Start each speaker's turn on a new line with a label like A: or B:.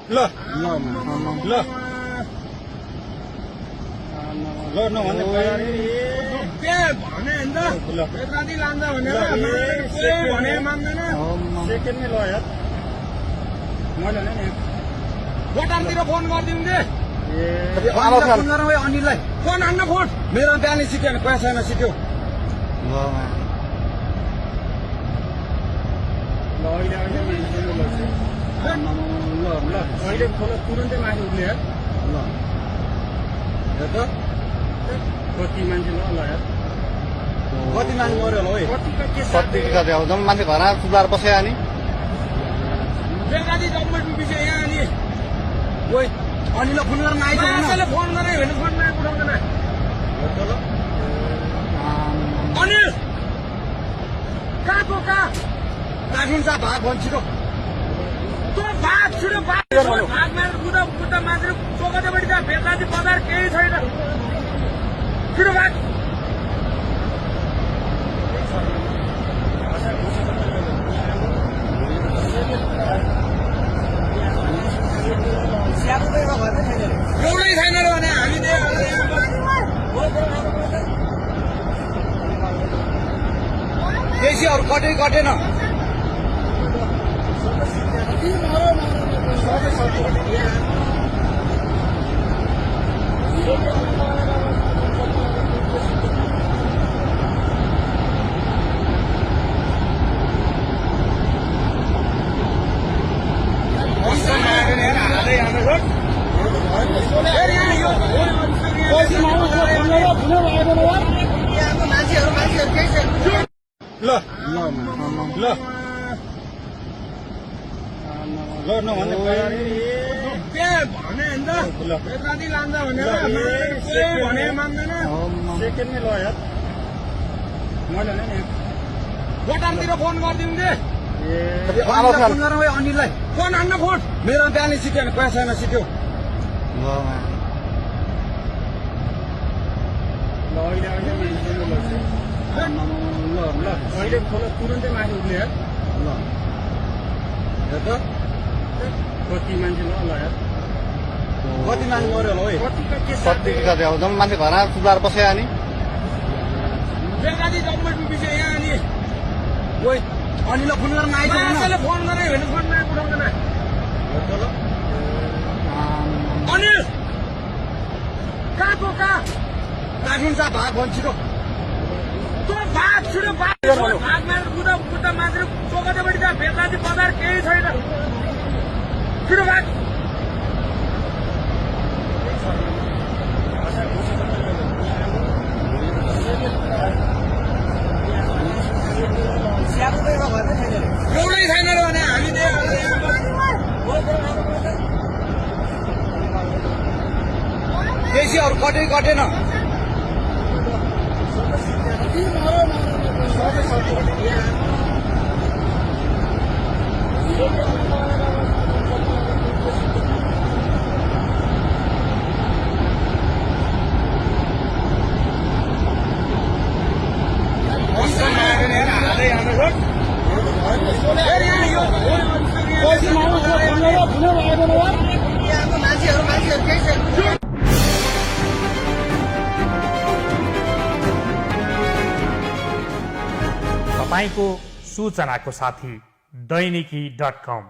A: ल ल ल नभन्ने
B: भने बेत्रादी लान्छ भनेर भने मान्दैन
A: सेकेन्डमै ल यार मैले नि
B: भोटारतिर फोन गरिदिउँ दे
A: फोन गरौँ है अनिललाई
B: फोन हान्न फोन
A: मेरो बिहानै सिक्यो भने पैसा छैन सिक्यो ल अहिले
B: अहिले खोला तुरन्तै माथि उठ्ने यार
A: ल हेर त
B: कति मान्छे ल यार
A: कति मान्छे मऱ्यो होला है
B: कतिका के
C: कति कति अब जम्मा मान्छे घरमा सुधार बस्यो अनि
B: बेत्रादी गभर्मेन्टको विषय यहाँ अनि
A: ओइ अनिललाई फोन गर्न आइज
B: मान्छेले फोन गरे भने फोनमा उठाउँदैन अनिल कहाँको कहाँ
A: काठुन्छ भाग भन्छ छिटो
B: त्यो भाग छिटो भाग मारेर बुढा मान्छेले चोकटेपट्टि त्यहाँ बेत्रादी बजार केही छैन छिटो भाग एउटै छैन र भने हामी
A: बेसी अरू कटै कटेन ल ल ल नभन्ने
B: भने बेत्रादी लान्छ भनेर भने मान्दैन
A: सेकेन्डमै ल यार मैले नि
B: भोटारतिर फोन गरिदिउँ दे
A: फोन गरौँ है अनिललाई
B: फोन हान्न फोन
A: मेरो बिहानै सिक्यो भने पैसा छैन सिक्यो
B: ल अहिले अहिले खोला तुरन्तै माथि उठ्ने यार
A: ल हेर त
B: कति मान्छे ल यार
A: कति मान्छे मऱ्यो होला है
B: कतिका के
C: कति कति अब जम्मा मान्छे घरमा सुधार बस्यो अनि
B: बेत्रादी गभर्मेन्टको विषय यहाँ अनि
A: ओइ अनिललाई फोन गर्न आइज
B: मान्छेले फोन गरे भने फोनमा उठाउँदैन अनिल कहाँको कहाँ
A: काठुन्छ भाग भन्छ छिटो
B: त्यो भाग छिटो भाग मारेर बुढा मान्छेले चोकटेपट्टि त्यहाँ बेत्रादी बजार केही छैन छिटो भाग एउटै छैन र भने हामी
A: बेसी अरू कटै कटेन
D: तपाईको सूचनाको साथी दैनिकी.com